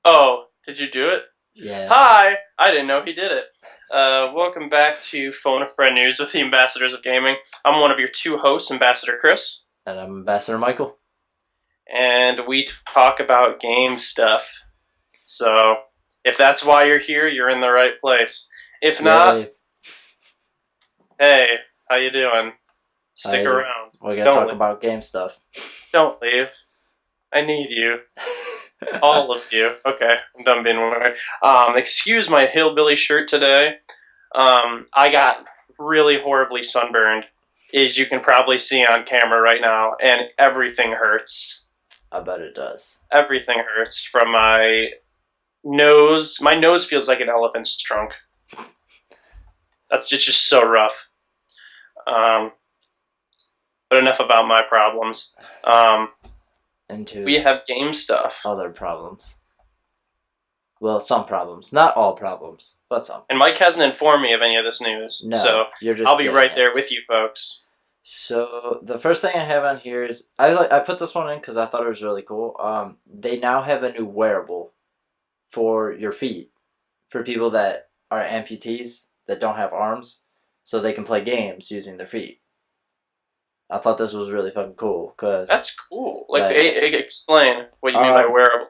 Oh, did you do it? Yeah, Hi! I didn't know he did it. Welcome back to Phone a Friend News with the Ambassadors of Gaming. I'm one of your two hosts, Ambassador Chris, and I'm Ambassador Michael. and we talk about game stuff. So, if that's why you're here, you're in the right place. If not, Yay! hey, how you doing? Stick I around. we're gonna Don't talk leave. about game stuff. Don't leave. I need you. All of you. Okay, I'm done being weird. Excuse my hillbilly shirt today. I got really horribly sunburned, as you can probably see on camera right now, and everything hurts. I bet it does. Everything hurts from my nose. My nose feels like an elephant's trunk. That's just so rough. Um, but enough about my problems. Into We have game stuff. other problems. Well, some problems, not all problems, but some. And Mike hasn't informed me of any of this news, No, so you're just. I'll be right there it. with you folks. So the first thing I have on here is I put this one in because I thought it was really cool. They now have a new wearable for your feet for people that are amputees that don't have arms, so they can play games using their feet. I thought this was really fucking cool because That's cool. Explain what you mean by wearable.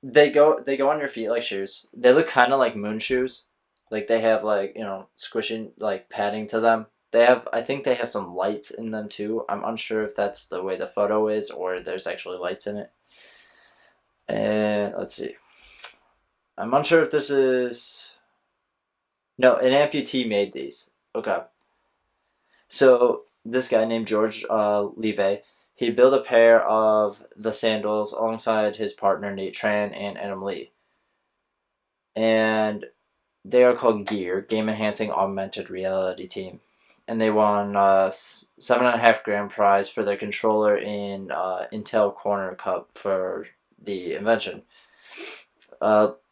they go on your feet like shoes. They look kind of like moon shoes, like they have like squishing like padding to them. I think they have some lights in them too. I'm unsure if that's the way the photo is or there's actually lights in it. And let's see. I'm unsure if this is. No, an amputee made these. Okay. So this guy named George Levy, he built a pair of the sandals alongside his partner Nate Tran and Adam Lee. And they are called Gear, Game Enhancing Augmented Reality Team. And they won a 7.5 grand prize for their controller in Intel Corner Cup for the invention.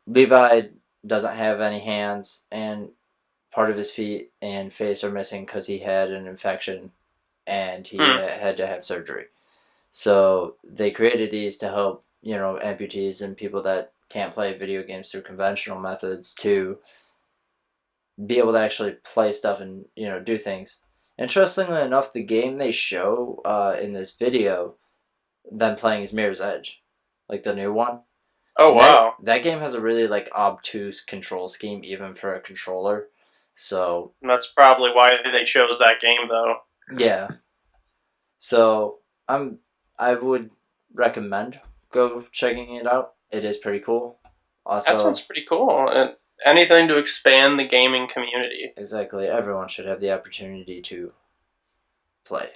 Levi doesn't have any hands, and part of his feet and face are missing because he had an infection and he had to have surgery. So they created these to help, amputees and people that can't play video games through conventional methods to be able to actually play stuff and, do things. Interestingly enough, the game they show in this video, them playing is Mirror's Edge, like the new one. Oh, wow. That game has a really obtuse control scheme even for a controller. So And that's probably why they chose that game, though. yeah. So I would recommend go checking it out. It is pretty cool. Also, that sounds pretty cool. And anything to expand the gaming community. Exactly. Everyone should have the opportunity to play.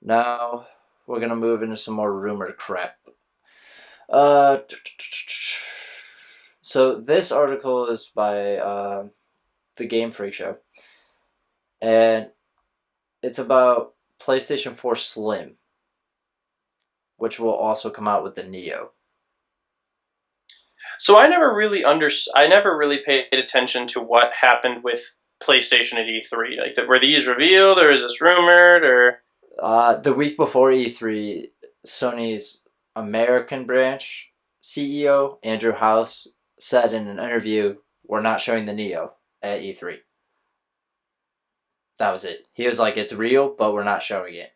Now we're gonna move into some more rumored crap. So this article is by the Game Freak Show, and it's about PlayStation 4 Slim, which will also come out with the Neo. So I never really paid attention to what happened with PlayStation at E3. Like, were these revealed, or is this rumored, or? The week before E3, Sony's American branch CEO Andrew House said in an interview, "We're not showing the Neo at E3." That was it. He was like, "It's real, but we're not showing it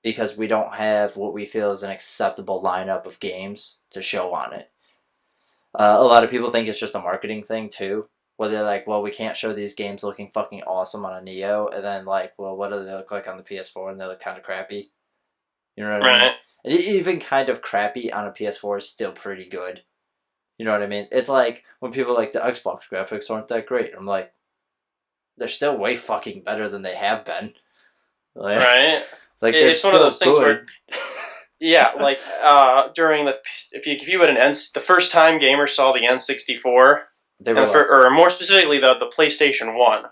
because we don't have what we feel is an acceptable lineup of games to show on it." A lot of people think it's just a marketing thing too, where they're like, "Well, we can't show these games looking fucking awesome on a Neo," and then well, what do they look like on the PS4? And they look kind of crappy. You know what I mean? And even kind of crappy on a PS4 is still pretty good. You know what I mean? It's like when people like the Xbox graphics aren't that great. I'm like, they're still way fucking better than they have been. Right. It's one of those things where, yeah, during if you had the first time gamers saw the N64, or more specifically the PlayStation 1.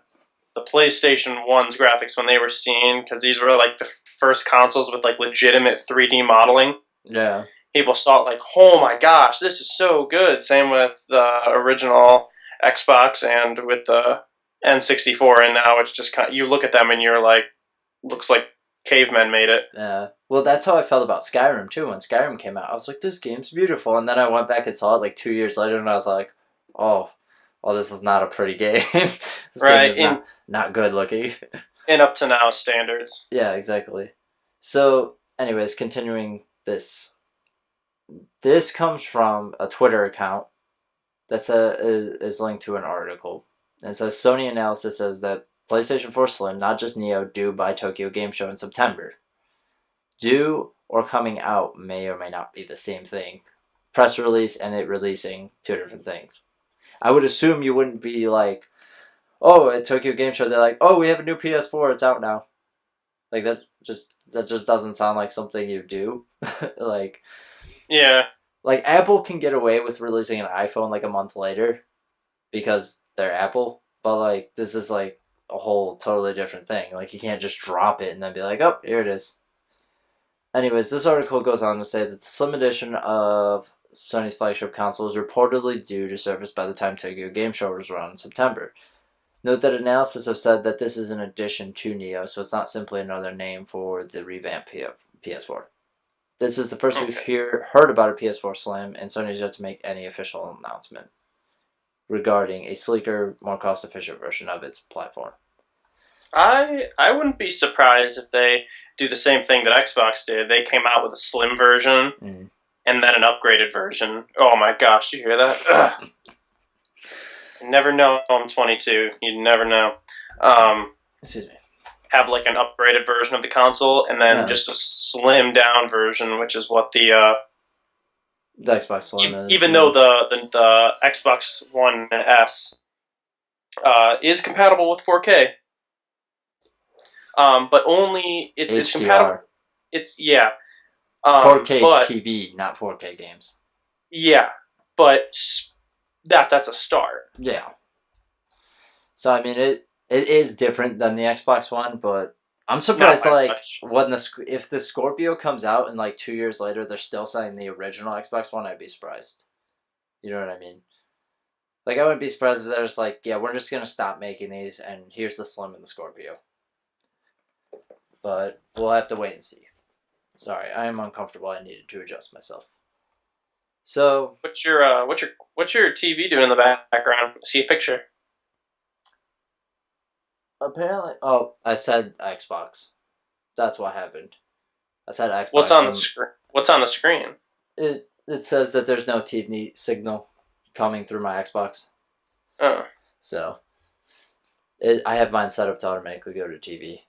The PlayStation 1's graphics when they were seen, because these were the first consoles with legitimate 3D modeling. Yeah. People saw it oh my gosh, this is so good. Same with the original Xbox and with the N64, and now it's just you look at them and you're like, looks like cavemen made it. Yeah. Well, that's how I felt about Skyrim too. When Skyrim came out, I was like, "This game's beautiful," and then I went back and saw it like 2 years later, and I was like, "Oh, well, this is not a pretty game. This game Right, is not good looking." in up to now standards. Yeah, exactly. So, anyways, continuing this. This comes from a Twitter account that's is linked to an article. And it says Sony analysis says that PlayStation 4 Slim, not just Neo, due by Tokyo Game Show in September. Due or coming out may or may not be the same thing. Press release and it releasing, two different things. I would assume you wouldn't be like, oh, at Tokyo Game Show they're like, oh, we have a new PS4, it's out now. Like that just doesn't sound like something you do. Like, yeah, like Apple can get away with releasing an iPhone like a month later because they're Apple, but like this is like a whole totally different thing. Like you can't just drop it and then be like, oh, here it is. Anyways, this article goes on to say that the Slim edition of Sony's flagship console is reportedly due to surface by the time Tokyo Game Show was around in September. Note that analysis have said that this is an addition to Neo, so it's not simply another name for the revamped PS4. This is the first we've heard about a PS4 Slim, and Sony's yet to make any official announcement regarding a sleeker, more cost-efficient version of its platform. I wouldn't be surprised if they do the same thing that Xbox did. They came out with a slim version and then an upgraded version. Oh my gosh, do you hear that? Ugh. You never know. I'm 22. You never know. Excuse me. Have like an upgraded version of the console and then just a slim down version, which is what the Xbox Slim is. Even though the Xbox One S is compatible with 4K. But only it's compatible. It's 4K but, TV, not 4K games. Yeah, but that's a start. Yeah. So I mean, it is different than the Xbox One, but I'm surprised like when if the Scorpio comes out and like 2 years later they're still selling the original Xbox One, I'd be surprised. You know what I mean? Like I wouldn't be surprised if they're just like, yeah, we're just gonna stop making these, and here's the Slim and the Scorpio. But we'll have to wait and see. Sorry, I am uncomfortable. I needed to adjust myself. So what's your TV doing in the background? See a picture. Apparently, I said Xbox. That's what happened. I said Xbox. What's on the screen? What's on the screen? It says that there's no TV signal coming through my Xbox. Oh. So I have mine set up to automatically go to TV.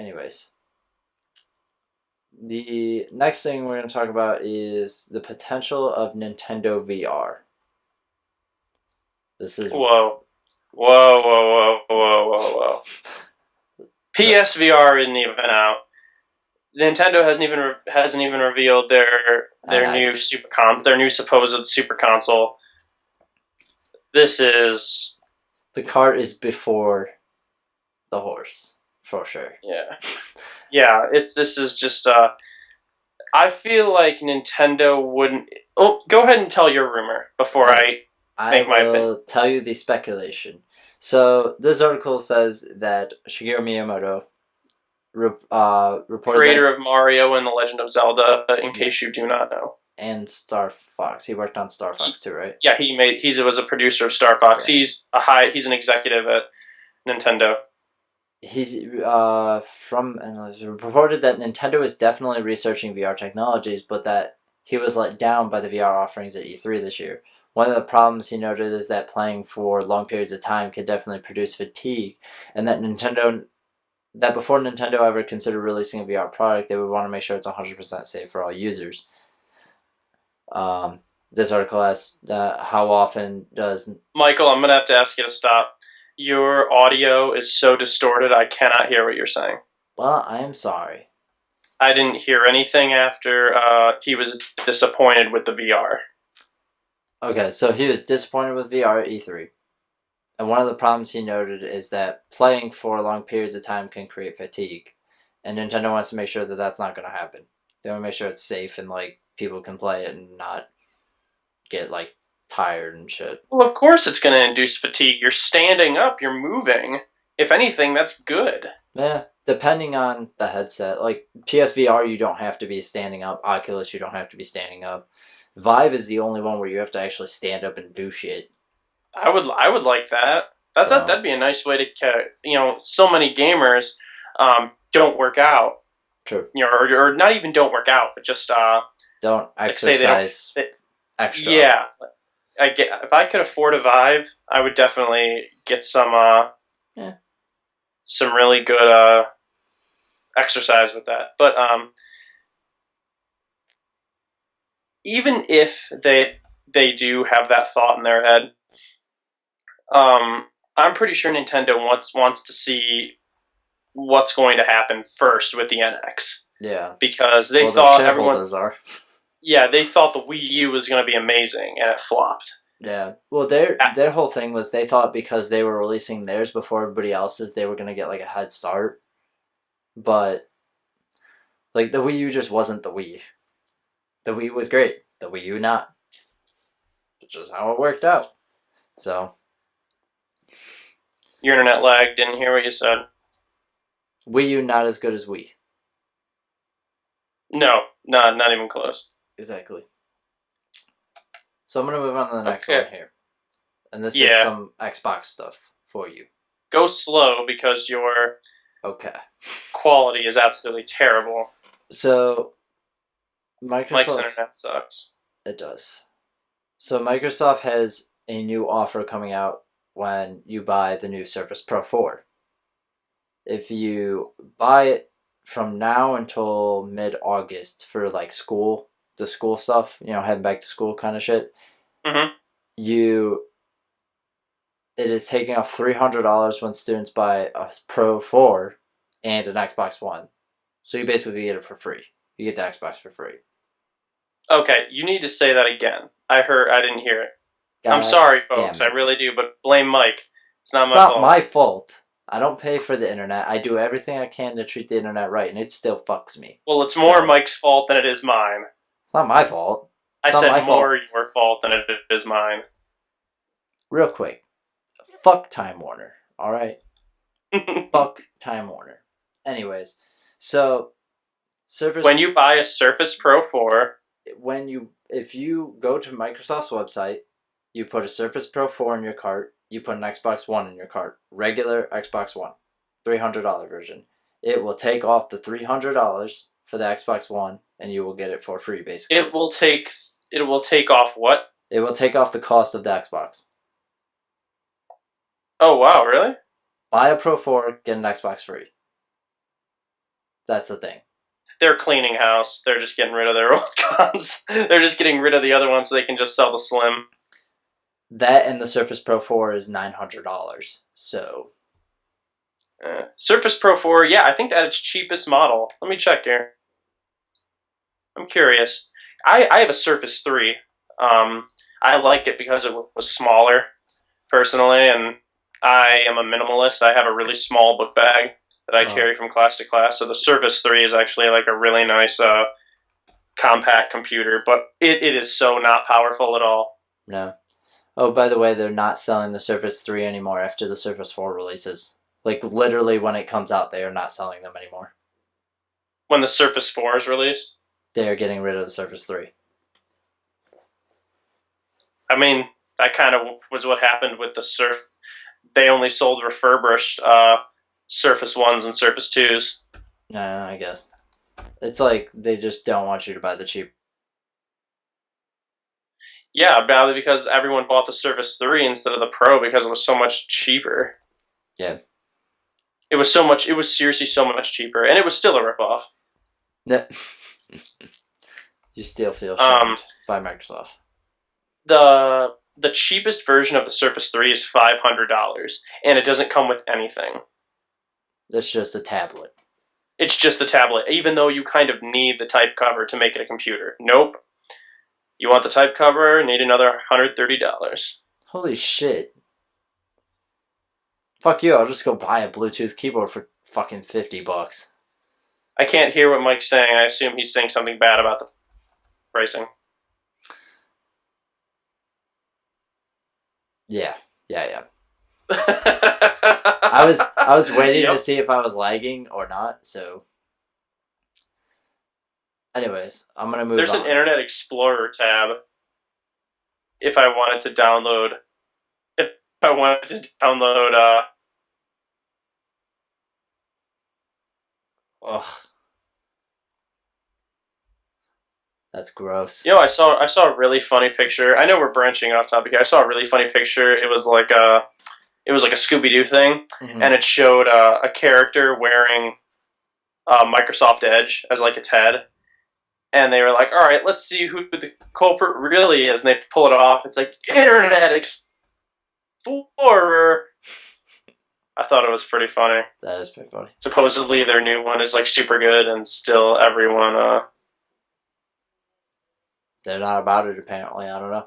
Anyways, the next thing we're going to talk about is the potential of Nintendo VR. This is whoa. PSVR isn't even out. Nintendo hasn't even revealed their new supposed super console. This is the cart is before the horse. For sure. Yeah. This is just. I feel like Nintendo wouldn't. Oh, go ahead and tell your rumor before I make my opinion. I will tell you the speculation. So this article says that Shigeru Miyamoto, reported creator of Mario and The Legend of Zelda. In case you do not know. And Star Fox. He worked on Star Fox too, right? Yeah, he was a producer of Star Fox. Right. He's an executive at Nintendo. He's reported that Nintendo is definitely researching VR technologies, but that he was let down by the VR offerings at E3 this year. One of the problems he noted is that playing for long periods of time could definitely produce fatigue, and that before Nintendo ever considered releasing a VR product, they would want to make sure it's 100% safe for all users. This article asks, how often does... Michael, I'm going to have to ask you to stop. Your audio is so distorted, I cannot hear what you're saying. Well, I am sorry. I didn't hear anything after he was disappointed with the VR. Okay, so he was disappointed with VR at E3. And one of the problems he noted is that playing for long periods of time can create fatigue. And Nintendo wants to make sure that that's not going to happen. They want to make sure it's safe and like people can play it and not get like tired and shit. Well, of course it's going to induce fatigue. You're standing up, you're moving. If anything, that's good. Yeah, depending on the headset, like PSVR, you don't have to be standing up. Oculus, you don't have to be standing up. Vive is the only one where you have to actually stand up and do shit. I would like that. So That'd be a nice way to so many gamers don't work out, true. or not even don't work out, but just Don't like say they don't. exercise extra. Yeah, if I could afford a Vive, I would definitely get Yeah. some really good exercise with that. But even if they do have that thought in their head, I'm pretty sure Nintendo wants to see what's going to happen first with the NX. Yeah. Because they well, thought the everyone. Are. Yeah, they thought the Wii U was going to be amazing, and it flopped. Yeah. Well, their whole thing was they thought because they were releasing theirs before everybody else's, they were going to get like a head start. But like the Wii U just wasn't the Wii. The Wii was great. The Wii U not. Which is how it worked out. So. Your internet lagged. Didn't hear what you said. Wii U not as good as Wii. No, not even close. Exactly. So I'm going to move on to the next one here. And this is some Xbox stuff for you. Go slow because your quality is absolutely terrible. So Mike's internet sucks. It does. So Microsoft has a new offer coming out when you buy the new Surface Pro 4. If you buy it from now until mid-August for like the school stuff, heading back to school kind of shit, it is taking off $300 when students buy a Pro 4 and an Xbox One. So you basically get it for free. You get the Xbox for free. Okay, you need to say that again. I didn't hear it. I'm sorry, folks. I really do, but blame Mike. It's not my fault. It's not my fault. I don't pay for the internet. I do everything I can to treat the internet right, and it still fucks me. Well, it's more Mike's fault than it is mine. It's not my fault. I said more your fault than it is mine. Real quick. Fuck Time Warner, alright? Fuck Time Warner. Anyways, so Surface... When you buy a Surface Pro 4... If you go to Microsoft's website, you put a Surface Pro 4 in your cart, you put an Xbox One in your cart. Regular Xbox One. $300 version. It will take off the $300 for the Xbox One, and you will get it for free, basically. It will take off what? It will take off the cost of the Xbox. Oh, wow, really? Buy a Pro 4, get an Xbox free. That's the thing. They're cleaning house. They're just getting rid of their old cons. They're just getting rid of the other ones so they can just sell the Slim. That and the Surface Pro 4 is $900. So... Surface Pro 4, yeah, I think that's its cheapest model. Let me check here. I'm curious. I have a Surface 3. I like it because it was smaller, personally, and I am a minimalist. I have a really small book bag that I carry from class to class, so the Surface 3 is actually like a really nice compact computer, but it is so not powerful at all. No. Oh, by the way, they're not selling the Surface 3 anymore after the Surface 4 releases. Like, literally, when it comes out, they are not selling them anymore. When the Surface 4 is released? They are getting rid of the Surface 3. I mean, that kind of was what happened with the Surf. They only sold refurbished Surface 1s and Surface 2s. No, I guess. It's like they just don't want you to buy the cheap. Yeah, probably because everyone bought the Surface 3 instead of the Pro because it was so much cheaper. Yeah. It was seriously so much cheaper, and it was still a ripoff. You still feel shamed by Microsoft. The cheapest version of the Surface 3 is $500, and it doesn't come with anything. That's just a tablet. It's just a tablet, even though you kind of need the type cover to make it a computer. Nope. You want the type cover, need another $130. Holy shit. Fuck you, I'll just go buy a Bluetooth keyboard for fucking $50. I can't hear what Mike's saying. I assume he's saying something bad about the pricing. Yeah. I was waiting Yep. to see if I was lagging or not. So, anyways, I'm gonna move There's on. an Internet Explorer tab if I wanted to download. If I wanted to download, Ugh, that's gross. I saw a really funny picture. I know we're branching off topic here. I saw a really funny picture. It was like a Scooby Doo thing, and it showed a character wearing Microsoft Edge as like its head, and they were like, "All right, let's see who the culprit really is." And they pull it off. It's like Internet Explorer. I thought it was pretty funny. That is pretty funny. Supposedly their new one is like super good, and still everyone. They're not about it apparently. I don't know.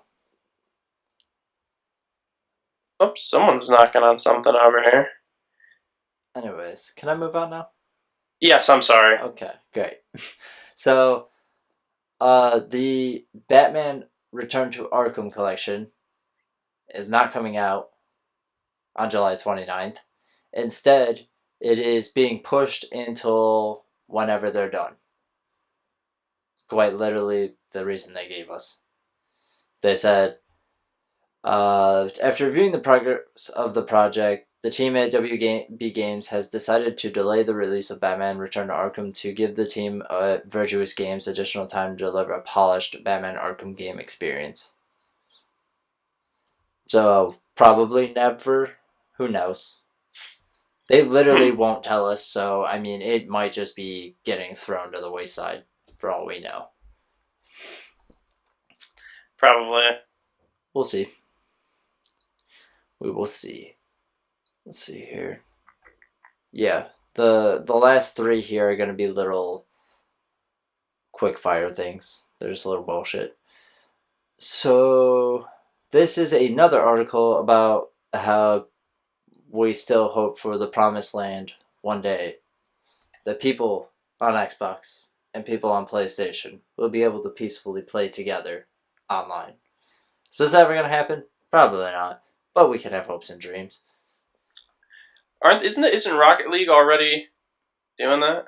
Oops, someone's knocking on something over here. Anyways, can I move on now? Yes, I'm sorry. Okay, great. So, the Batman Return to Arkham collection is not coming out on July 29th. Instead, it is being pushed until whenever they're done. It's quite literally the reason they gave us. They said, after reviewing the progress of the project, the team at WB Games has decided to delay the release of Batman Return to Arkham to give the team at Virtuous Games additional time to deliver a polished Batman Arkham game experience. So, probably never. Who knows? They literally won't tell us, so, I mean, it might just be getting thrown to the wayside, for all we know. Probably. We'll see. We will see. Let's see here. Yeah, the last three here are going to be little quick fire things. They're just a little bullshit. So, this is another article about how we still hope for the promised land one day. The people on Xbox and people on PlayStation will be able to peacefully play together online. Is this ever going to happen? Probably not. But we can have hopes and dreams. Isn't Rocket League already doing that?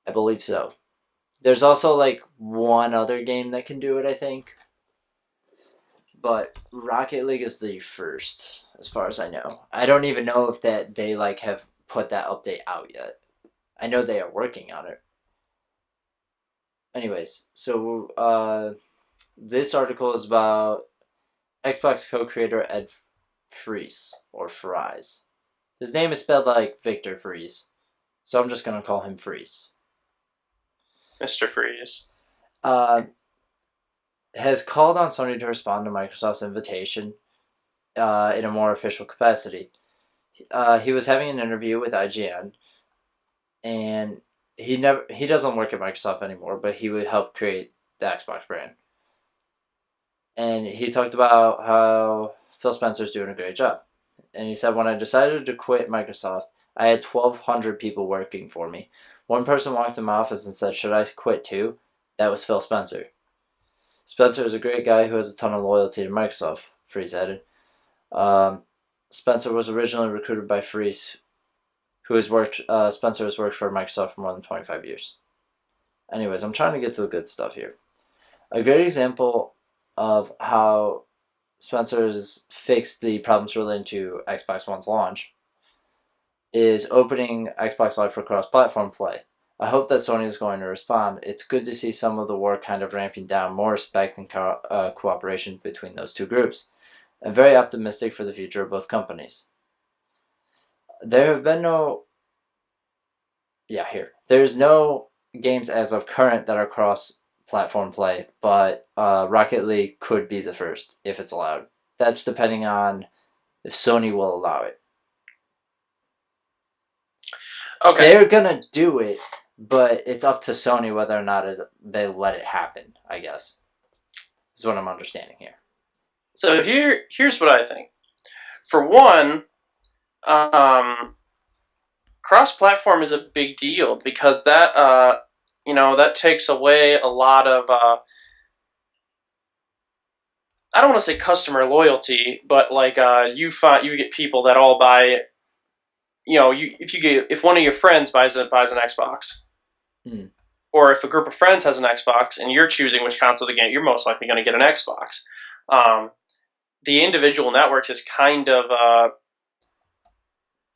I believe so. There's also like one other game that can do it, I think. But Rocket League is the first, as far as I know. I don't even know if that they like have put that update out yet. I know they are working on it. Anyways, so this article is about Xbox co-creator Ed Fries, or Fries. His name is spelled like Victor Fries, so I'm just gonna call him Fries. Mr. Freeze. Has called on Sony to respond to Microsoft's invitation in a more official capacity. He was having an interview with IGN, and he doesn't work at Microsoft anymore, but he would help create the Xbox brand. And he talked about how Phil Spencer's doing a great job. And he said, when I decided to quit Microsoft, I had 1,200 people working for me. One person walked in my office and said, should I quit too? That was Phil Spencer. Spencer is a great guy who has a ton of loyalty to Microsoft, Fries added. Spencer was originally recruited by Fries, Spencer has worked for Microsoft for more than 25 years. Anyways, I'm trying to get to the good stuff here. A great example of how Spencer has fixed the problems relating to Xbox One's launch is opening Xbox Live for cross-platform play. I hope that Sony is going to respond. It's good to see some of the work kind of ramping down, more respect and cooperation between those two groups. I'm very optimistic for the future of both companies. There have been there's no games as of current that are cross-platform play, but Rocket League could be the first, if it's allowed. That's depending on if Sony will allow it. Okay. They're gonna do it, but it's up to Sony whether or not they let it happen, I guess. Is what I'm understanding here. So here's what I think. For one, cross-platform is a big deal because that that takes away a lot of I don't want to say customer loyalty, but like you get people that all buy. If one of your friends buys an Xbox, Hmm. or if a group of friends has an Xbox and you're choosing which console to get, you're most likely going to get an Xbox. Um, the individual network is kind of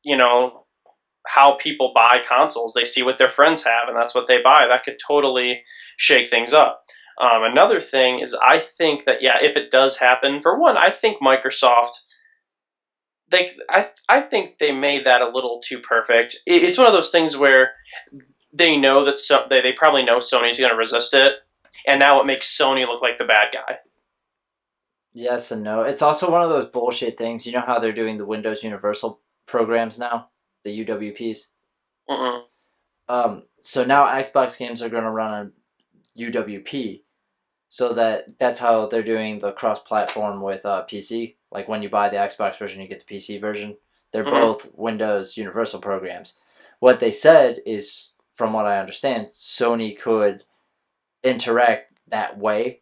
you know how people buy consoles. They see what their friends have, and that's what they buy. That could totally shake things up. Another thing is, I think that if it does happen, for one, I think Microsoft I think they made that a little too perfect. It's one of those things where they know that they probably know Sony's going to resist it, and now it makes Sony look like the bad guy. Yes and no. It's also one of those bullshit things. You know how they're doing the Windows Universal programs now, the UWPs. Mm-mm. So now Xbox games are going to run on UWP. So that's how they're doing the cross-platform with PC. Like when you buy the Xbox version, you get the PC version. They're Mm-hmm. both Windows Universal programs. What they said is, from what I understand, Sony could interact that way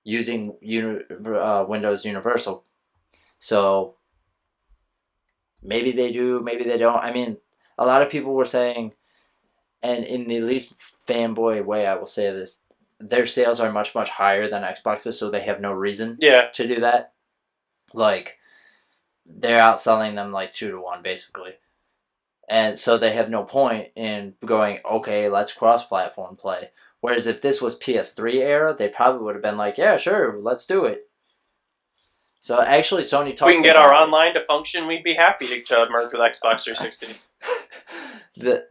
using Windows Universal. So maybe they do, maybe they don't. I mean, a lot of people were saying, and in the least fanboy way, I will say this: their sales are much higher than Xbox's, so they have no reason to do that. Like they're outselling them like 2-1 basically, and so they have no point in going, okay, let's cross-platform play. Whereas if this was PS3 era, they probably would have been like, yeah, sure, let's do it. So actually, Sony talked about If we can get our online to function, we'd be happy to merge with Xbox 360.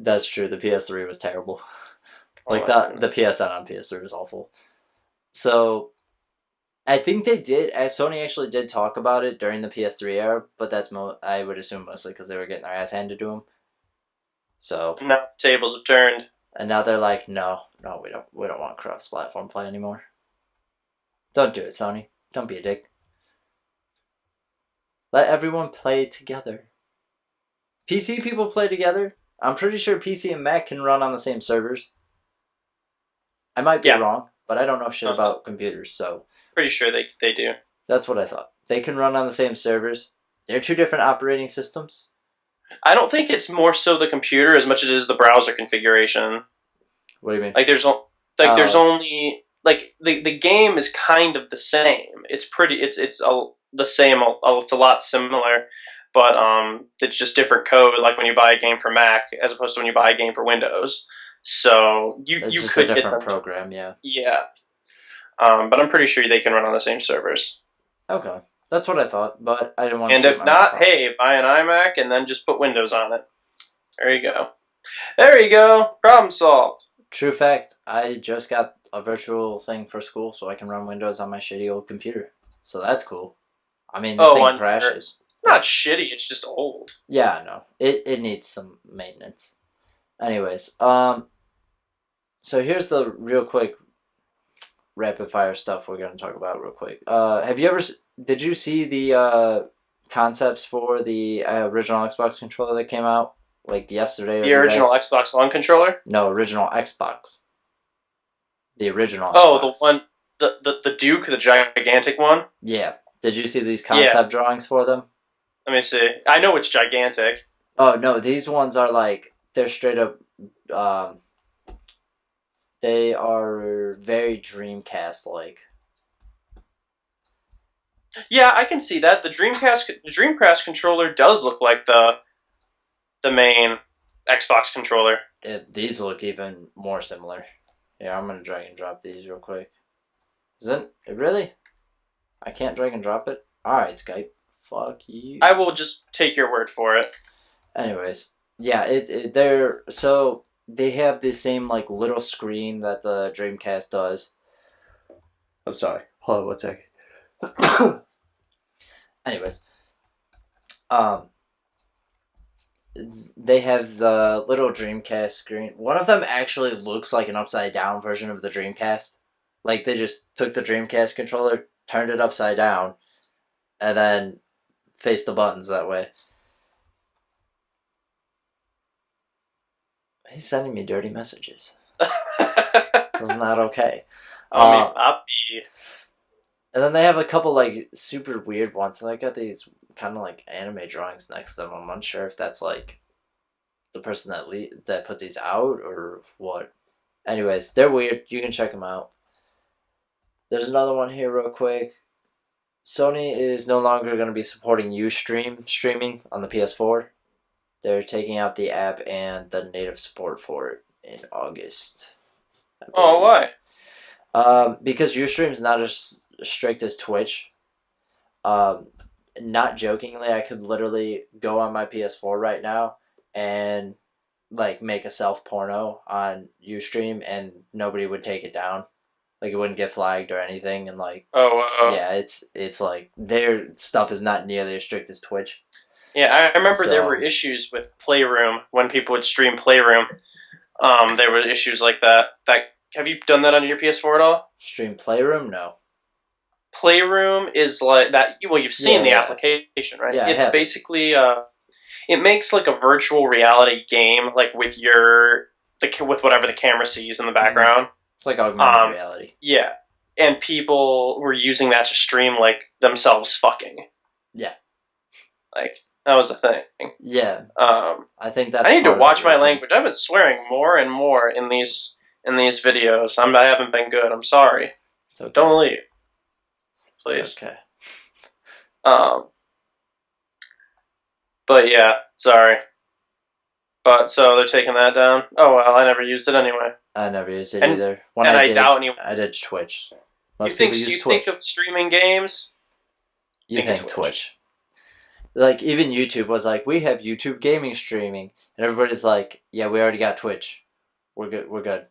That's true. The PS3 was terrible. Like the PSN on PS3 was awful. So I think they did. Sony actually did talk about it during the PS3 era, but that's I would assume mostly because they were getting their ass handed to them. So now tables have turned, and now they're like, no, we don't want cross-platform play anymore. Don't do it, Sony. Don't be a dick. Let everyone play together. PC people play together. I'm pretty sure PC and Mac can run on the same servers. I might be wrong, but I don't know shit about computers, so pretty sure they do. That's what I thought. They can run on the same servers. They're two different operating systems. I don't think it's more so the computer as much as it is the browser configuration. What do you mean? Like there's only like the game is kind of the same. It's the same. It's a lot similar, but it's just different code. Like when you buy a game for Mac as opposed to when you buy a game for Windows. So you just could a different get them. program, yeah. Yeah, but I'm pretty sure they can run on the same servers. Okay, that's what I thought, but I didn't want to. And if not, hey, buy an iMac and then just put Windows on it. There you go. There you go. Problem solved. True fact. I just got a virtual thing for school, so I can run Windows on my shitty old computer. So that's cool. I mean, the thing crashes. It's not shitty. It's just old. Yeah, I know. It needs some maintenance. Anyways, so here's the real quick rapid fire stuff we're going to talk about real quick. Did you see the concepts for the original Xbox controller that came out like yesterday? The original Xbox One controller? No, original Xbox. The original. Oh, Xbox. the one, the Duke, the gigantic one. Yeah. Did you see these concept drawings for them? Let me see. I know it's gigantic. Oh no, these ones are like they're straight up. They are very Dreamcast like. Yeah, I can see that. The Dreamcast controller does look like the main Xbox controller. These look even more similar. Yeah, I'm gonna drag and drop these real quick. Isn't it really? I can't drag and drop it? Alright, Skype. Fuck you. I will just take your word for it. Anyways, yeah, so they have the same like little screen that the Dreamcast does. I'm sorry. Hold on 1 second. Anyways, they have the little Dreamcast screen. One of them actually looks like an upside down version of the Dreamcast. Like they just took the Dreamcast controller, turned it upside down, and then faced the buttons that way. He's sending me dirty messages. Isn't that okay? I mean, And then they have a couple like super weird ones. And they got these kind of like anime drawings next to them. I'm unsure if that's like the person that put these out or what. Anyways, they're weird. You can check them out. There's another one here real quick. Sony is no longer going to be supporting streaming on the PS4. They're taking out the app and the native support for it in August. Oh, why? Because Ustream is not as strict as Twitch. Not jokingly, I could literally go on my PS4 right now and like make a self porno on Ustream and nobody would take it down. Like it wouldn't get flagged or anything, and like yeah, it's like their stuff is not nearly as strict as Twitch. Yeah, I remember there were issues with Playroom when people would stream Playroom. There were issues like that. Have you done that on your PS4 at all? Stream Playroom? No. Playroom is like that. Well, you've seen the application, right? Yeah, it's basically it makes like a virtual reality game, like with with whatever the camera sees in the background. It's like augmented reality. Yeah, and people were using that to stream like themselves fucking. Yeah, like that was a thing. Yeah, I think that's. I need to watch my language. I've been swearing more and more in these videos. I haven't been good. I'm sorry. It's okay. Don't leave, please. It's okay. But yeah, sorry. But so they're taking that down. Oh well, I never used it anyway. I never used it either. I doubt I did Twitch. Most you think of streaming games? You think Twitch. Like even YouTube was like, we have YouTube gaming streaming, and everybody's like, yeah, we already got Twitch. We're good. We're good.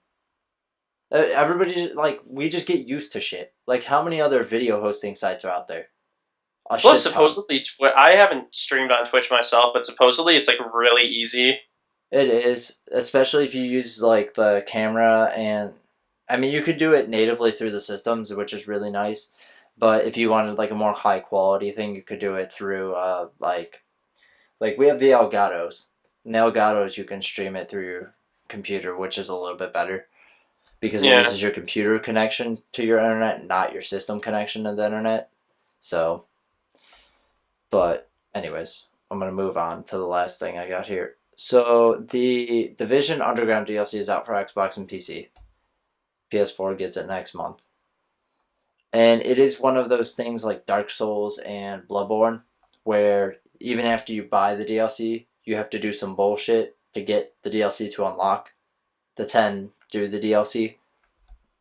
Everybody like we just get used to shit. Like how many other video hosting sites are out there? Well, supposedly I haven't streamed on Twitch myself, but supposedly it's like really easy. It is, especially if you use like the camera, and I mean you could do it natively through the systems, which is really nice. But if you wanted like a more high quality thing, you could do it through like we have the Elgatos. And the Elgatos you can stream it through your computer, which is a little bit better because it uses your computer connection to your internet, not your system connection to the internet. So, but anyways, I'm gonna move on to the last thing I got here. So the Division Underground DLC is out for Xbox and PC. PS4 gets it next month. And it is one of those things like Dark Souls and Bloodborne, where even after you buy the DLC, you have to do some bullshit to get the DLC to unlock the 10 do the DLC.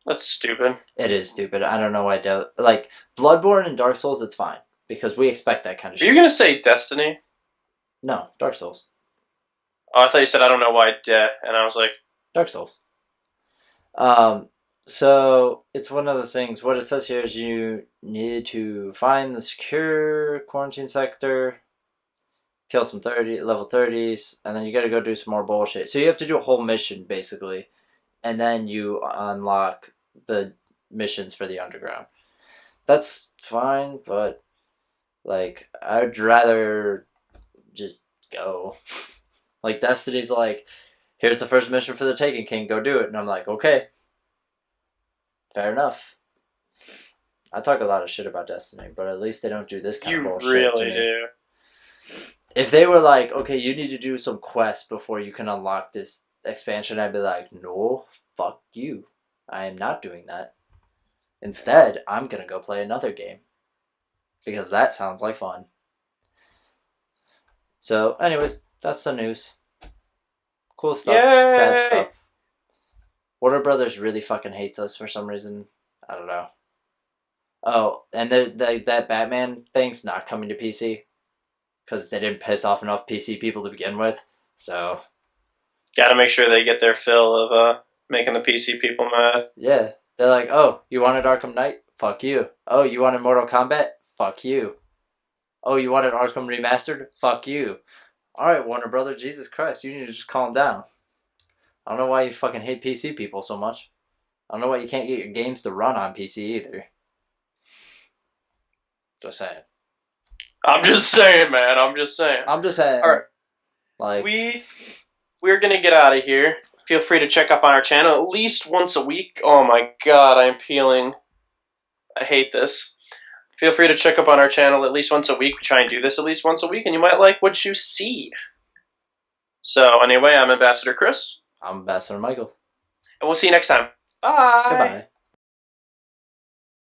That's stupid. It is stupid. I don't know why. Like Bloodborne and Dark Souls, it's fine because we expect that kind of shit. Are you gonna say Destiny? No, Dark Souls. Oh, I thought you said I don't know why and I was like Dark Souls. So it's one of those things. What it says here is you need to find the secure quarantine sector, kill some level 30s, and then you gotta go do some more bullshit. So you have to do a whole mission basically, and then you unlock the missions for the underground. That's fine, but like I'd rather just go. Like Destiny's like, here's the first mission for the Taken King, go do it. And I'm like, okay. Fair enough. I talk a lot of shit about Destiny, but at least they don't do this kind of bullshit. You really do. If they were like, okay, you need to do some quests before you can unlock this expansion, I'd be like, no, fuck you. I am not doing that. Instead, I'm gonna go play another game. Because that sounds like fun. So, anyways, that's the news. Cool stuff. Yay! Sad stuff. Warner Brothers really fucking hates us for some reason. I don't know. Oh, and that Batman thing's not coming to PC. Because they didn't piss off enough PC people to begin with. So. Gotta make sure they get their fill of making the PC people mad. Yeah. They're like, oh, you wanted Arkham Knight? Fuck you. Oh, you wanted Mortal Kombat? Fuck you. Oh, you wanted Arkham Remastered? Fuck you. Alright, Warner Brother, Jesus Christ, you need to just calm down. I don't know why you fucking hate PC people so much. I don't know why you can't get your games to run on PC either. Just saying. I'm just saying, man. I'm just saying. Alright. Like we're gonna get out of here. Feel free to check up on our channel at least once a week. Oh my god, I'm peeling. I hate this. Feel free to check up on our channel at least once a week. We try and do this at least once a week, and you might like what you see. So anyway, I'm Ambassador Chris. I'm Ambassador Michael. And we'll see you next time. Bye. Goodbye.